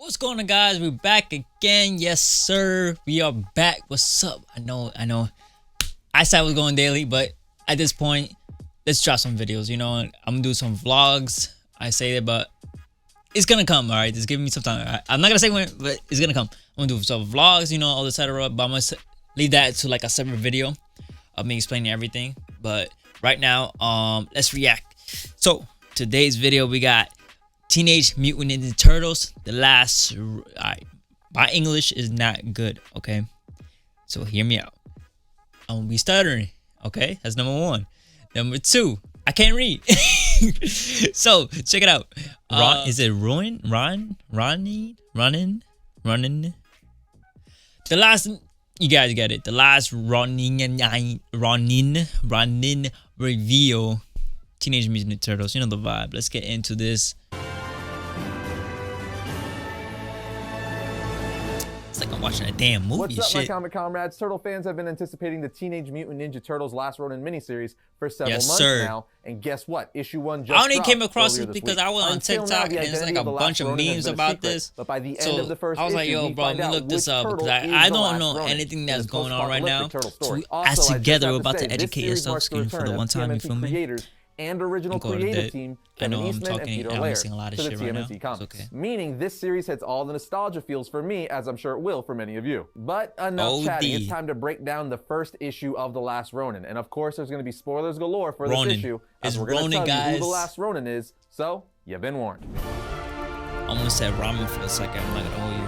What's going on, guys? We're back again. Yes, sir. We are back. What's up? I know. I said I was going daily, but at this point, let's drop some videos. You know, I'm gonna do some vlogs. I say that, but it's gonna come. All right, just give me some time. I'm not gonna say when, but it's gonna come. I'm gonna do some vlogs. You know, all etc. But I'm gonna leave that to like a separate video of me explaining everything. But right now, let's react. So today's video, we got Teenage Mutant Ninja Turtles, the last. My English is not good, okay? So hear me out. I'm gonna be stuttering, okay? That's number one. Number two, I can't read. So check it out. Is it Ronin? Ronin? The last, you guys get it. The last Ronin reveal. Teenage Mutant Ninja Turtles. You know the vibe. Let's get into this. It's like I'm watching a damn movie. What's up, shit. my comic comrades? Turtle fans have been anticipating the Teenage Mutant Ninja Turtles Last Ronin miniseries for several months now. And guess what? Issue 1 just I only came across it it because I was on TikTok and it's like a bunch of memes about this. But by the end of the first I was like, issue, yo, bro, let me look this up because I don't know anything that's going on right now. So as together, we're about to educate yourselves for the one time, you feel me? And original creative team, Kevin Eastman and Peter Laird, missing a lot of to the shit right TMNT now. comics. Okay. Meaning this series hits all the nostalgia feels for me, as I'm sure it will for many of you. But enough chatting, it's time to break down the first issue of The Last Ronin. And of course, there's going to be spoilers galore for this issue, as we're going to tell you who The Last Ronin is, so you've been warned. I almost said ramen for a second, I'm not going to hold you.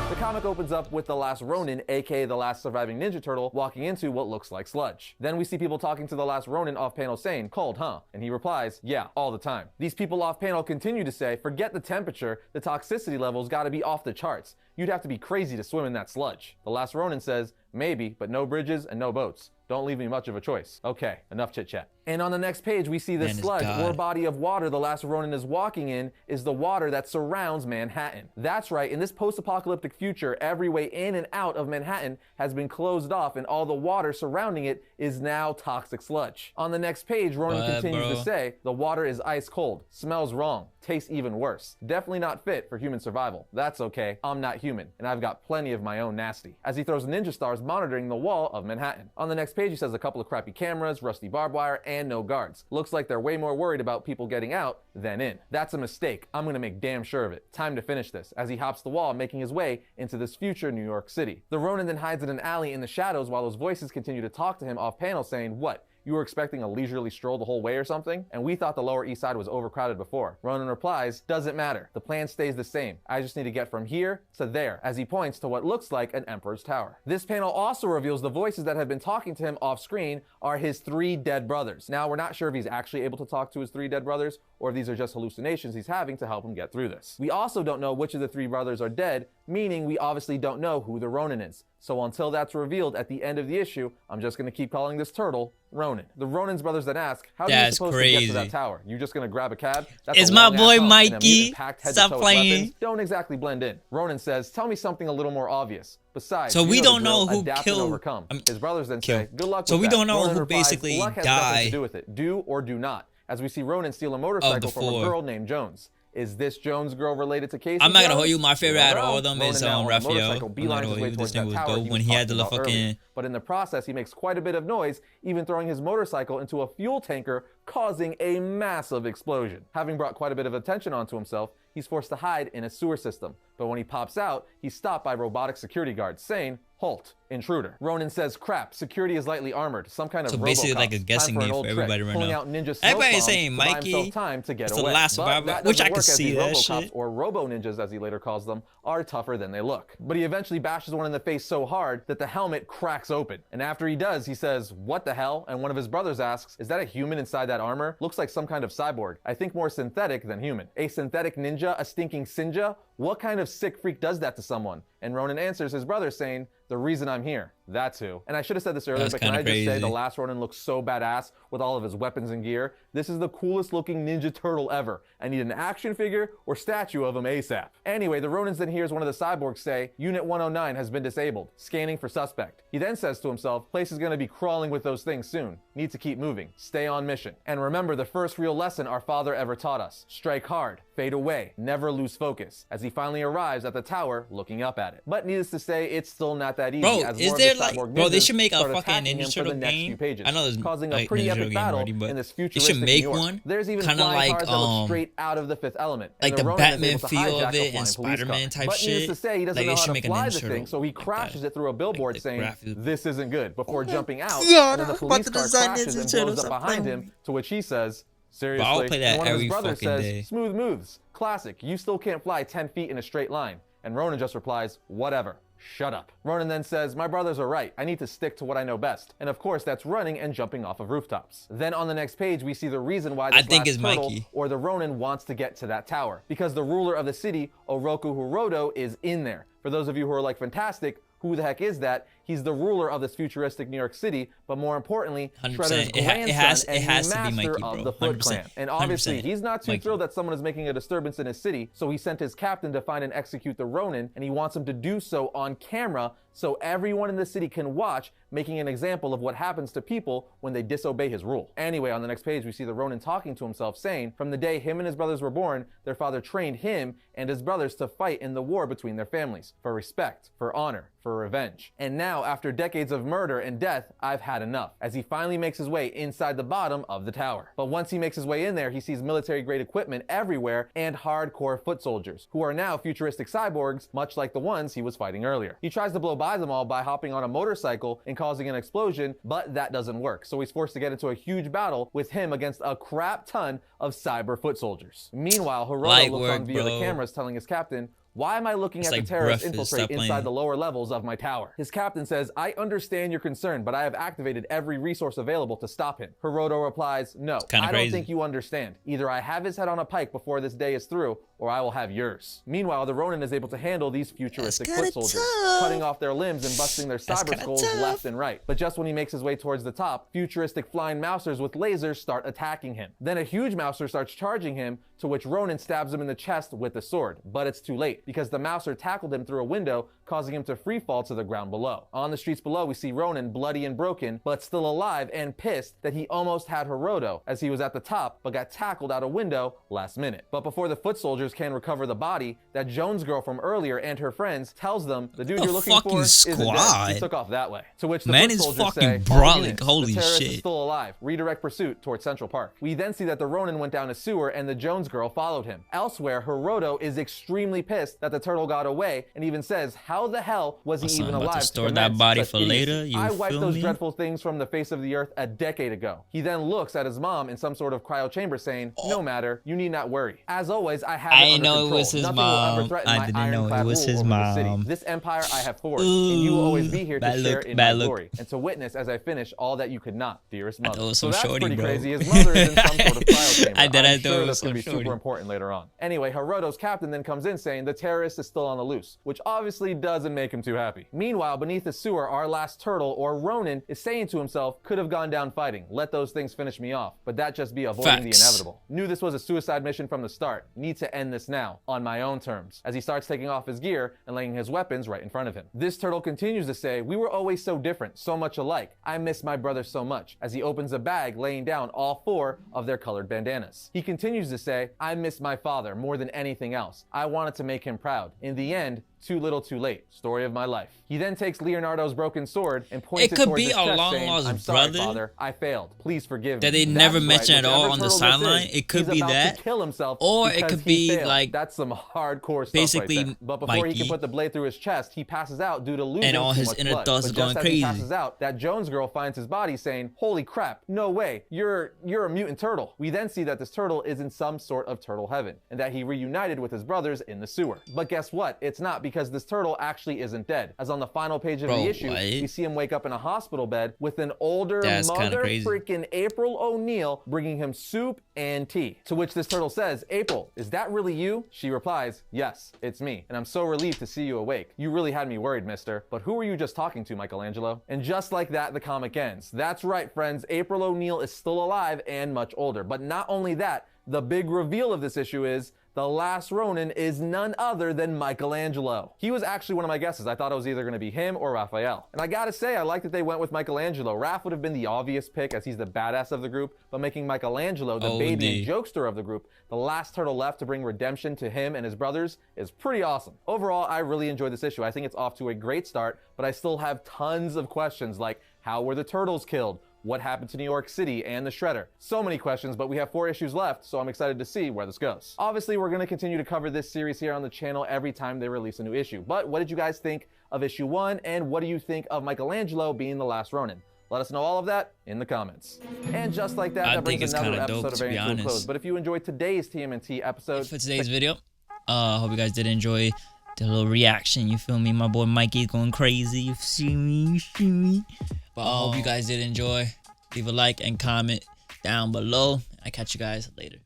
The comic opens up with the last Ronin, aka the last surviving Ninja Turtle, walking into what looks like sludge. Then we see people talking to the last Ronin off-panel saying, "Cold, huh?" And he replies, "Yeah, all the time." These people off-panel continue to say, "Forget the temperature, the toxicity levels gotta be off the charts. You'd have to be crazy to swim in that sludge." The last Ronin says, "Maybe, but no bridges and no boats. Don't leave me much of a choice." Okay, enough chit-chat. And on the next page, we see the sludge or body of water the last Ronin is walking in is the water that surrounds Manhattan. That's right, in this post-apocalyptic future, every way in and out of Manhattan has been closed off and all the water surrounding it is now toxic sludge. On the next page, Ronin continues to say, "The water is ice cold, smells wrong, tastes even worse. Definitely not fit for human survival. That's okay, I'm not human, and I've got plenty of my own nasty." As he throws ninja stars monitoring the wall of Manhattan. On the next page, he says a couple of crappy cameras, rusty barbed wire, and no guards. Looks like they're way more worried about people getting out than in. That's a mistake. I'm gonna make damn sure of it. Time to finish this, as he hops the wall, making his way into this future New York City. The Ronin then hides in an alley in the shadows while those voices continue to talk to him off panel saying, "What? You were expecting a leisurely stroll the whole way or something? And we thought the Lower East Side was overcrowded before." Ronin replies, "Doesn't matter. The plan stays the same. I just need to get from here to there," as he points to what looks like an Emperor's Tower. This panel also reveals the voices that have been talking to him off screen are his 3 dead brothers. Now, we're not sure if he's actually able to talk to his 3 dead brothers or if these are just hallucinations he's having to help him get through this. We also don't know which of the 3 brothers are dead, meaning we obviously don't know who the Ronin is. So until that's revealed at the end of the issue, I'm just going to keep calling this turtle Ronin. The Ronin's brothers then ask, "How are you supposed to get to that tower? You just going to grab a cab?" It's my boy Mikey. Stop playing. Don't exactly blend in. Ronin says, "Tell me something a little more obvious. Besides, so we don't know who killed. His brothers then say, "Good luck with that." So we don't know Ronin who replies, basically "Luck has nothing died. to do with it. Do or do not." As we see Ronin steal a motorcycle from a girl named Jones. Is this Jones girl related to Casey? I'm not gonna Jones? hold you. My favorite out of all of them is Raphael. I'm not gonna hold you. This thing was dope when he had the fucking. But in the process, he makes quite a bit of noise, even throwing his motorcycle into a fuel tanker, causing a massive explosion. Having brought quite a bit of attention onto himself, he's forced to hide in a sewer system. But when he pops out, he's stopped by robotic security guards, saying, "Halt, intruder." Ronin says, "Crap, security is lightly armored, some kind of so basically RoboCop. like a guessing game for everybody right now. Everybody's saying Mikey, time to get it's away. the last survivor, which I can see that shit. Or Robo Ninjas, as he later calls them, are tougher than they look. But he eventually bashes one in the face so hard that the helmet cracks open. And after he does, he says, "What the hell?" And one of his brothers asks, "Is that a human inside that armor? Looks like some kind of cyborg. I think more synthetic than human. A synthetic ninja? A stinking Sinja? What kind of sick freak does that to someone?" And Ronin answers his brother saying, "The reason I'm here. That's who." And I should have said this earlier, but can I just say the last Ronin looks so badass with all of his weapons and gear. This is the coolest looking Ninja Turtle ever. I need an action figure or statue of him ASAP. Anyway, the Ronins then hears one of the cyborgs say, "Unit 109 has been disabled. Scanning for suspect." He then says to himself, "Place is gonna be crawling with those things soon. Need to keep moving. Stay on mission. And remember the first real lesson our father ever taught us. Strike hard, fade away, never lose focus, as he finally arrives at the tower looking up at it. But needless to say, it's still not that easy. Bro, as is more there of the like, cyborg bro, they ninjas should make a start fucking attacking him Ninja for the Turtle next few game. pages, I know there's causing a like pretty Ninja epic Turtle game battle already, but in this they futuristic should make New York. one There's even kind of flying like cars that look straight out of the Fifth Element, and like the Ronin is Batman able to feel hijack of a it and flying police Spider-Man car. type But shit. needless to say, he doesn't Like know they how should to make a fly Ninja the thing, Turtle so he like crashes that. it through a billboard the saying, graphics. "This isn't good," before jumping out, God, and then the I was about police to car design crashes Ninja and Turtles. blows up Stop behind playing him, to which he says, "Seriously?" I'll play that And one of his every brothers fucking says, day. "Smooth moves. Classic. You still can't fly 10 feet in a straight line." And Ronin just replies, "Whatever. Shut up." Ronin then says, "My brothers are right. I need to stick to what I know best." And of course, that's running and jumping off of rooftops. Then on the next page, we see the reason why this last it's turtle, Mikey. or the Ronin, wants to get to that tower. Because the ruler of the city, Oroku Hiroto, is in there. For those of you who are like, fantastic, who the heck is that? He's the ruler of this futuristic New York City, but more importantly, 100%. Shredder's It has grandson and to be the Mikey, master bro. of the Foot 100%. Clan. And obviously, 100%. he's not too Mikey. thrilled that someone is making a disturbance in his city, so he sent his captain to find and execute the Ronin, and he wants him to do so on camera so everyone in the city can watch, making an example of what happens to people when they disobey his rule. Anyway, on the next page, we see the Ronin talking to himself, saying, from the day him and his brothers were born, their father trained him and his brothers to fight in the war between their families, for respect, for honor, for revenge. And now, after decades of murder and death, I've had enough, as he finally makes his way inside the bottom of the tower. But once he makes his way in there, he sees military-grade equipment everywhere and hardcore foot soldiers, who are now futuristic cyborgs, much like the ones he was fighting earlier. He tries to blow by them all by hopping on a motorcycle and causing an explosion, but that doesn't work, so he's forced to get into a huge battle with him against a crap ton of cyber foot soldiers. Meanwhile, Hiroto looks on via the cameras, telling his captain, "Why am I looking at the terrorists infiltrate inside the lower levels of my tower?" His captain says, "I understand your concern, but I have activated every resource available to stop him." Hiroto replies, "No, I don't think you understand. Either I have his head on a pike before this day is through, or I will have yours." Meanwhile, the Ronin is able to handle these futuristic foot soldiers, cutting off their limbs and busting their cyber skulls left and right. But just when he makes his way towards the top, futuristic flying mousers with lasers start attacking him. Then a huge mouser starts charging him, to which Ronin stabs him in the chest with the sword. But it's too late, because the mouser tackled him through a window, causing him to free fall to the ground below. On the streets below, we see Ronin bloody and broken, but still alive and pissed that he almost had Hiroto, as he was at the top, but got tackled out a window last minute. But before the foot soldiers can recover the body, that Jones girl from earlier and her friends tells them the dude you're looking for isn't dead. He took off that way. To which the foot soldiers say, "All units, the terrorist is still alive. Redirect pursuit towards Central Park." We then see that the Ronin went down a sewer and the Jones girl followed him. Elsewhere, Hiroto is extremely pissed that the turtle got away and even says, how the hell was he even alive to store that body for later? I wiped those dreadful things from the face of the earth a decade ago. He then looks at his mom in some sort of cryo chamber saying, "No matter, you need not worry. As always, I have it under control. It was his Nothing mom. will ever threaten my ironclad rule over the city. This empire I have forged, and you will always be here to share in my glory, and to witness as I finish all that you could not, dearest mother." So that's pretty crazy. His mother is in some sort of cryo chamber. I'm sure that's going to be super important later on. Anyway, Hiroto's captain then comes in saying the terrorist is still on the loose, which obviously doesn't make him too happy. Meanwhile, beneath the sewer, our last turtle, or Ronin, is saying to himself, could have gone down fighting. Let those things finish me off. But that just be avoiding the inevitable. Knew this was a suicide mission from the start. Need to end this now, on my own terms, as he starts taking off his gear and laying his weapons right in front of him. This turtle continues to say, we were always so different, so much alike. I miss my brother so much, as he opens a bag, laying down all 4 of their colored bandanas. He continues to say, I miss my father more than anything else. I wanted to make him proud. In the end, too little too late. Story of my life. He then takes Leonardo's broken sword and points it towards his chest, saying, I'm sorry, father. I failed. Please forgive me. That they never mention at all on the sideline. It could be that. Kill himself, or it could be like, that's some hardcore stuff basically right there. But before he can put the blade through his chest, he passes out due to losing and all too his much inner blood. thoughts But going just as crazy. he passes out, that Jones girl finds his body, saying, holy crap, no way, you're a mutant turtle. We then see that this turtle is in some sort of turtle heaven, and that he reunited with his brothers in the sewer. But guess what? It's not, because this turtle actually isn't dead. As on the final page of the issue, we see him wake up in a hospital bed with an older mother freaking April O'Neil bringing him soup and tea. To which this turtle says, April, is that really you? She replies, yes, it's me, and I'm so relieved to see you awake. You really had me worried, mister. But who were you just talking to, Michelangelo? And just like that, the comic ends. That's right, friends. April O'Neil is still alive and much older. But not only that, the big reveal of this issue is the last Ronin is none other than Michelangelo. He was actually one of my guesses. I thought it was either going to be him or Raphael. And I gotta say, I like that they went with Michelangelo. Raph would have been the obvious pick as he's the badass of the group, but making Michelangelo the baby and jokester of the group, the last turtle left to bring redemption to him and his brothers, is pretty awesome. Overall, I really enjoyed this issue. I think it's off to a great start, but I still have tons of questions like, how were the turtles killed? What happened to New York City and the Shredder? So many questions, but we have 4 issues left, so I'm excited to see where this goes. Obviously, we're going to continue to cover this series here on the channel every time they release a new issue. But what did you guys think of issue 1, and what do you think of Michelangelo being the last Ronin? Let us know all of that in the comments. And just like that, that brings another episode of Ariana to a close. But if you enjoyed today's TMNT episode... For today's video, hope you guys did enjoy the little reaction. You feel me? My boy Mikey's going crazy. You see me? You see me? But I hope you guys did enjoy. Leave a like and comment down below. I'll catch you guys later.